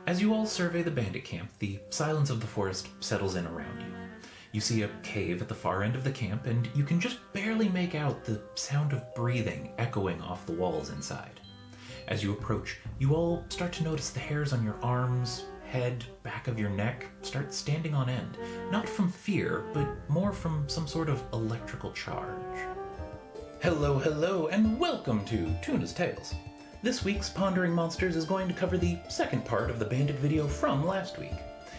As you all survey the bandit camp, the silence of the forest settles in around you. You see a cave at the far end of the camp, and you can just barely make out the sound of breathing echoing off the walls inside. As you approach, you all start to notice the hairs on your arms, head, back of your neck start standing on end, not from fear, but more from some sort of electrical charge. Hello, and welcome to Tuna's Tales. This week's Pondering Monsters is going to cover the second part of the Bandit video from last week.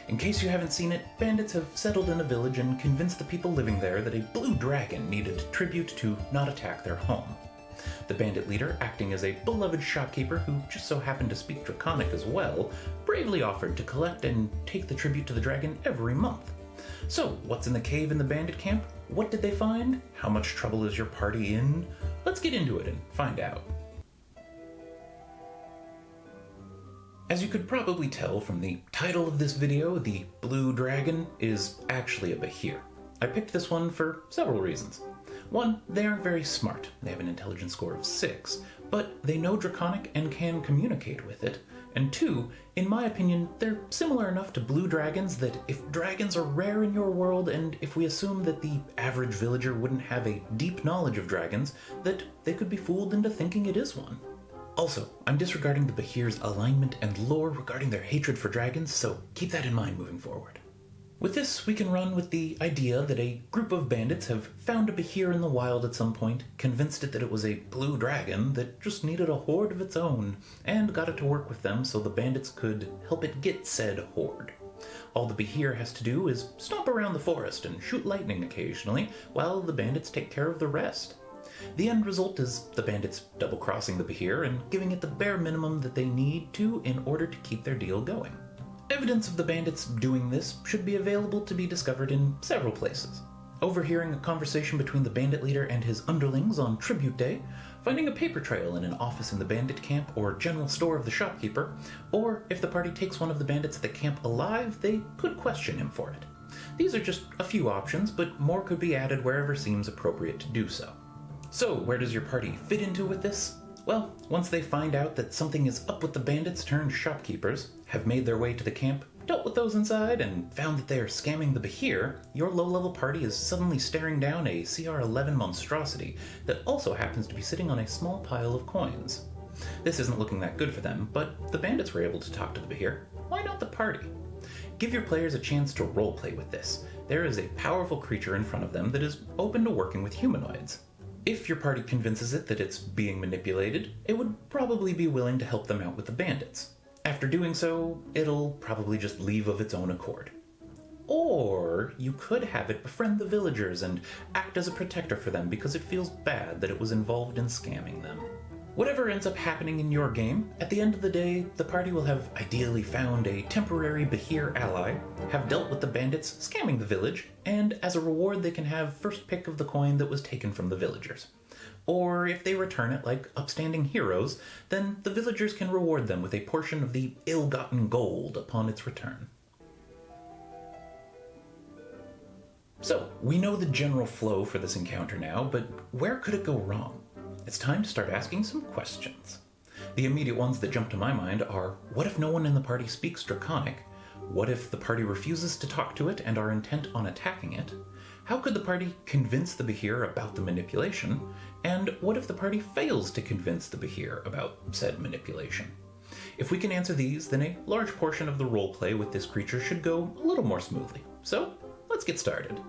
In case you haven't seen it, bandits have settled in a village and convinced the people living there that a blue dragon needed tribute to not attack their home. The bandit leader, acting as a beloved shopkeeper who just so happened to speak Draconic as well, bravely offered to collect and take the tribute to the dragon every month. So, what's in the cave in the bandit camp? What did they find? How much trouble is your party in? Let's get into it and find out. As you could probably tell from the title of this video, the blue dragon is actually a Behir. I picked this one for several reasons. One, they aren't very smart. They have an intelligence score of 6, but they know Draconic and can communicate with it. And two, in my opinion, they're similar enough to blue dragons that if dragons are rare in your world, and if we assume that the average villager wouldn't have a deep knowledge of dragons, that they could be fooled into thinking it is one. Also, I'm disregarding the Behir's alignment and lore regarding their hatred for dragons, so keep that in mind moving forward. With this, we can run with the idea that a group of bandits have found a Behir in the wild at some point, convinced it that it was a blue dragon that just needed a horde of its own, and got it to work with them so the bandits could help it get said horde. All the Behir has to do is stomp around the forest and shoot lightning occasionally, while the bandits take care of the rest. The end result is the bandits double-crossing the Behir and giving it the bare minimum that they need to in order to keep their deal going. Evidence of the bandits doing this should be available to be discovered in several places. Overhearing a conversation between the bandit leader and his underlings on tribute day, finding a paper trail in an office in the bandit camp or general store of the shopkeeper, or if the party takes one of the bandits at the camp alive, they could question him for it. These are just a few options, but more could be added wherever seems appropriate to do so. So, where does your party fit into with this? Well, once they find out that something is up with the bandits turned shopkeepers, have made their way to the camp, dealt with those inside, and found that they are scamming the Behir, your low-level party is suddenly staring down a CR11 monstrosity that also happens to be sitting on a small pile of coins. This isn't looking that good for them, but the bandits were able to talk to the Behir. Why not the party? Give your players a chance to roleplay with this. There is a powerful creature in front of them that is open to working with humanoids. If your party convinces it that it's being manipulated, it would probably be willing to help them out with the bandits. After doing so, it'll probably just leave of its own accord. Or you could have it befriend the villagers and act as a protector for them because it feels bad that it was involved in scamming them. Whatever ends up happening in your game, at the end of the day, the party will have ideally found a temporary Behir ally, have dealt with the bandits scamming the village, and as a reward they can have first pick of the coin that was taken from the villagers. Or if they return it like upstanding heroes, then the villagers can reward them with a portion of the ill-gotten gold upon its return. So, we know the general flow for this encounter now, but where could it go wrong? It's time to start asking some questions. The immediate ones that jump to my mind are, what if no one in the party speaks Draconic? What if the party refuses to talk to it and are intent on attacking it? How could the party convince the Behir about the manipulation? And what if the party fails to convince the Behir about said manipulation? If we can answer these, then a large portion of the roleplay with this creature should go a little more smoothly. So, let's get started.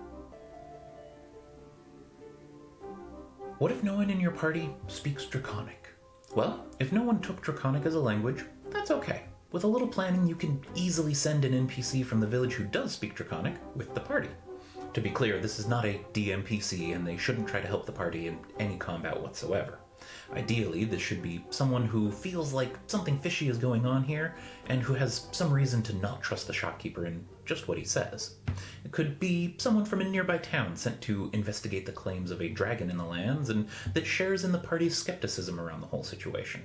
What if no one in your party speaks Draconic? Well, if no one took Draconic as a language, that's okay. With a little planning, you can easily send an NPC from the village who does speak Draconic with the party. To be clear, this is not a DMPC, and they shouldn't try to help the party in any combat whatsoever. Ideally, this should be someone who feels like something fishy is going on here, and who has some reason to not trust the shopkeeper in just what he says. It could be someone from a nearby town sent to investigate the claims of a dragon in the lands, and that shares in the party's skepticism around the whole situation.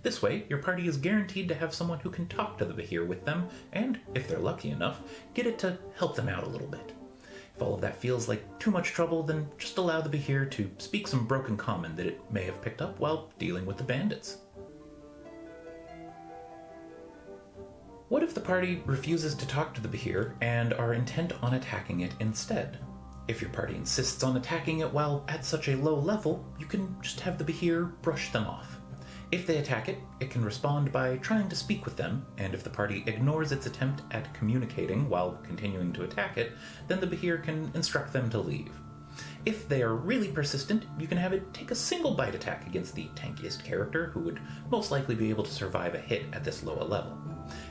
This way, your party is guaranteed to have someone who can talk to the Behir with them, and, if they're lucky enough, get it to help them out a little bit. If all of that feels like too much trouble, then just allow the Behir to speak some broken common that it may have picked up while dealing with the bandits. What if the party refuses to talk to the Behir and are intent on attacking it instead? If your party insists on attacking it while at such a low level, you can just have the Behir brush them off. If they attack it, it can respond by trying to speak with them, and if the party ignores its attempt at communicating while continuing to attack it, then the Behir can instruct them to leave. If they are really persistent, you can have it take a single bite attack against the tankiest character, who would most likely be able to survive a hit at this low a level.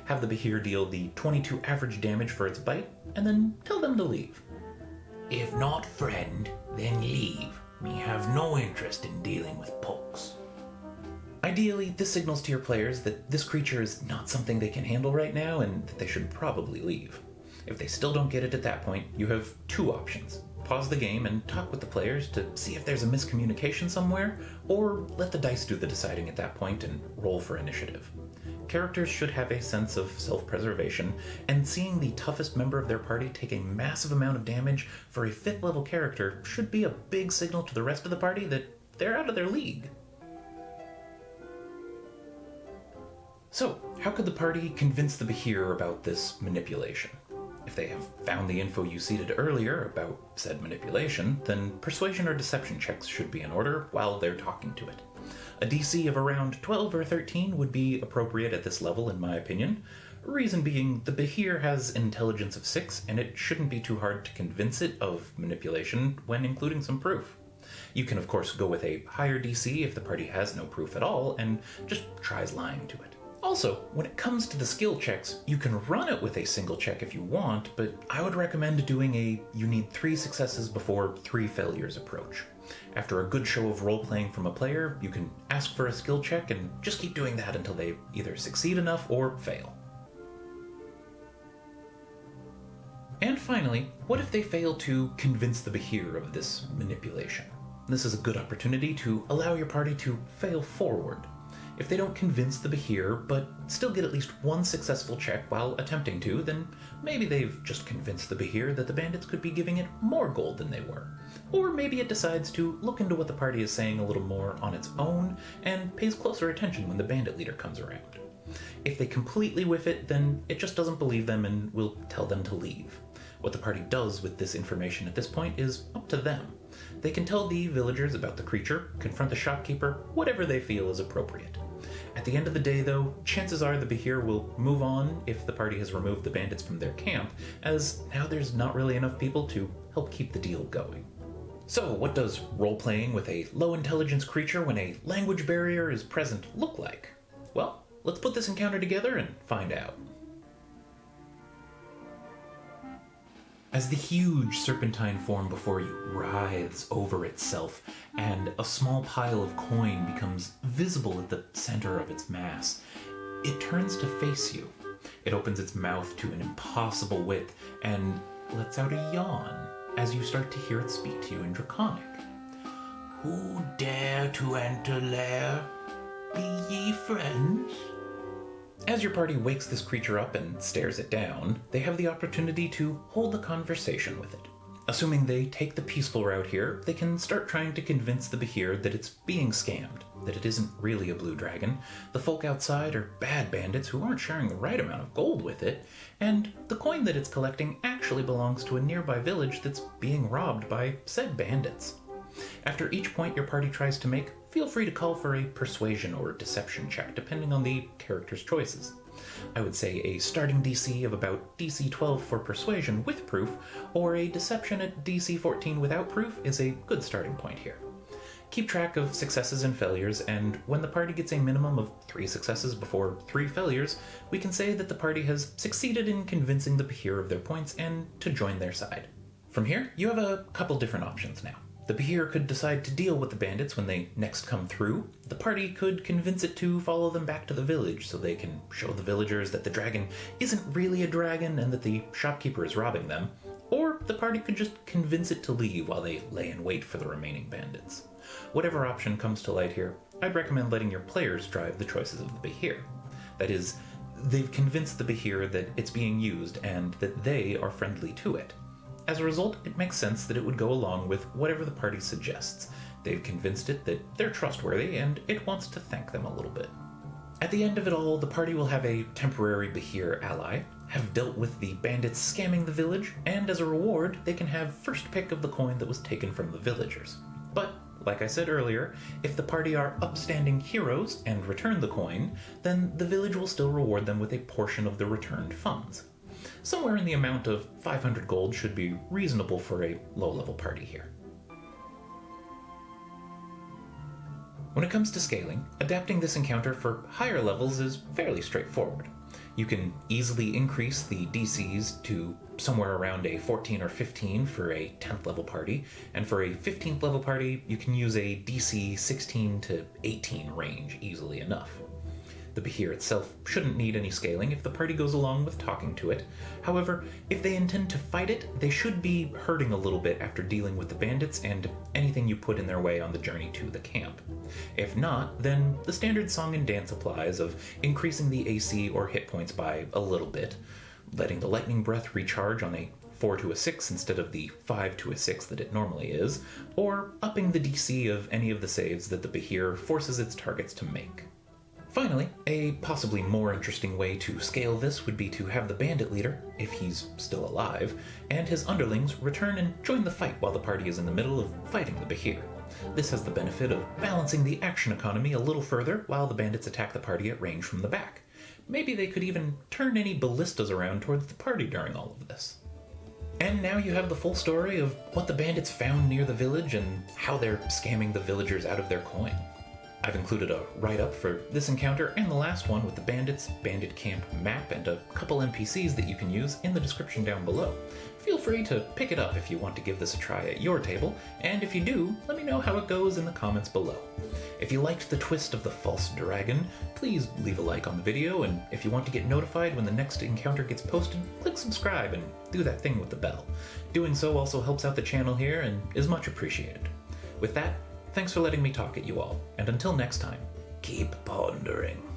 Have the Behir deal the 22 average damage for its bite, and then tell them to leave. If not friend, then leave. Me have no interest in dealing with punks. Ideally, this signals to your players that this creature is not something they can handle right now and that they should probably leave. If they still don't get it at that point, you have two options. Pause the game and talk with the players to see if there's a miscommunication somewhere, or let the dice do the deciding at that point and roll for initiative. Characters should have a sense of self-preservation, and seeing the toughest member of their party take a massive amount of damage for a 5th level character should be a big signal to the rest of the party that they're out of their league. So, how could the party convince the Behir about this manipulation? If they have found the info you seeded earlier about said manipulation, then persuasion or deception checks should be in order while they're talking to it. A DC of around 12 or 13 would be appropriate at this level, in my opinion. Reason being, the Behir has intelligence of 6, and it shouldn't be too hard to convince it of manipulation when including some proof. You can of course go with a higher DC if the party has no proof at all, and just tries lying to it. Also, when it comes to the skill checks, you can run it with a single check if you want, but I would recommend doing a you need 3 successes before 3 failures approach. After a good show of role-playing from a player, you can ask for a skill check and just keep doing that until they either succeed enough or fail. And finally, what if they fail to convince the Behir of this manipulation? This is a good opportunity to allow your party to fail forward. If they don't convince the Behir, but still get at least 1 successful check while attempting to, then maybe they've just convinced the Behir that the bandits could be giving it more gold than they were. Or maybe it decides to look into what the party is saying a little more on its own, and pays closer attention when the bandit leader comes around. If they completely whiff it, then it just doesn't believe them and will tell them to leave. What the party does with this information at this point is up to them. They can tell the villagers about the creature, confront the shopkeeper, whatever they feel is appropriate. At the end of the day, though, chances are the Behir will move on if the party has removed the bandits from their camp, as now there's not really enough people to help keep the deal going. So, what does role-playing with a low-intelligence creature when a language barrier is present look like? Well, let's put this encounter together and find out. As the huge serpentine form before you writhes over itself, and a small pile of coin becomes visible at the center of its mass, it turns to face you. It opens its mouth to an impossible width, and lets out a yawn as you start to hear it speak to you in Draconic. Who dare to enter lair? Be ye friends? As your party wakes this creature up and stares it down, they have the opportunity to hold a conversation with it. Assuming they take the peaceful route here, they can start trying to convince the Behir that it's being scammed, that it isn't really a blue dragon, the folk outside are bad bandits who aren't sharing the right amount of gold with it, and the coin that it's collecting actually belongs to a nearby village that's being robbed by said bandits. After each point your party tries to make, feel free to call for a persuasion or deception check, depending on the character's choices. I would say a starting DC of about DC 12 for persuasion with proof, or a deception at DC 14 without proof is a good starting point here. Keep track of successes and failures, and when the party gets a minimum of 3 successes before 3 failures, we can say that the party has succeeded in convincing the Behir of their points and to join their side. From here, you have a couple different options now. The Behir could decide to deal with the bandits when they next come through. The party could convince it to follow them back to the village so they can show the villagers that the dragon isn't really a dragon and that the shopkeeper is robbing them. Or the party could just convince it to leave while they lay in wait for the remaining bandits. Whatever option comes to light here, I'd recommend letting your players drive the choices of the Behir. That is, they've convinced the Behir that it's being used and that they are friendly to it. As a result, it makes sense that it would go along with whatever the party suggests. They've convinced it that they're trustworthy and it wants to thank them a little bit. At the end of it all, the party will have a temporary Behir ally, have dealt with the bandits scamming the village, and as a reward, they can have first pick of the coin that was taken from the villagers. But, like I said earlier, if the party are upstanding heroes and return the coin, then the village will still reward them with a portion of the returned funds. Somewhere in the amount of 500 gold should be reasonable for a low-level party here. When it comes to scaling, adapting this encounter for higher levels is fairly straightforward. You can easily increase the DCs to somewhere around a 14 or 15 for a 10th level party, and for a 15th level party, you can use a DC 16 to 18 range easily enough. The Behir itself shouldn't need any scaling if the party goes along with talking to it. However, if they intend to fight it, they should be hurting a little bit after dealing with the bandits and anything you put in their way on the journey to the camp. If not, then the standard song and dance applies of increasing the AC or hit points by a little bit, letting the lightning breath recharge on a 4 to a 6 instead of the 5 to a 6 that it normally is, or upping the DC of any of the saves that the Behir forces its targets to make. Finally, a possibly more interesting way to scale this would be to have the bandit leader, if he's still alive, and his underlings return and join the fight while the party is in the middle of fighting the Behir. This has the benefit of balancing the action economy a little further while the bandits attack the party at range from the back. Maybe they could even turn any ballistas around towards the party during all of this. And now you have the full story of what the bandits found near the village and how they're scamming the villagers out of their coin. I've included a write-up for this encounter and the last one with the bandits, bandit camp map, and a couple NPCs that you can use in the description down below. Feel free to pick it up if you want to give this a try at your table, and if you do, let me know how it goes in the comments below. If you liked the twist of the false dragon, please leave a like on the video, and if you want to get notified when the next encounter gets posted, click subscribe and do that thing with the bell. Doing so also helps out the channel here and is much appreciated. With that, thanks for letting me talk at you all, and until next time, keep pondering.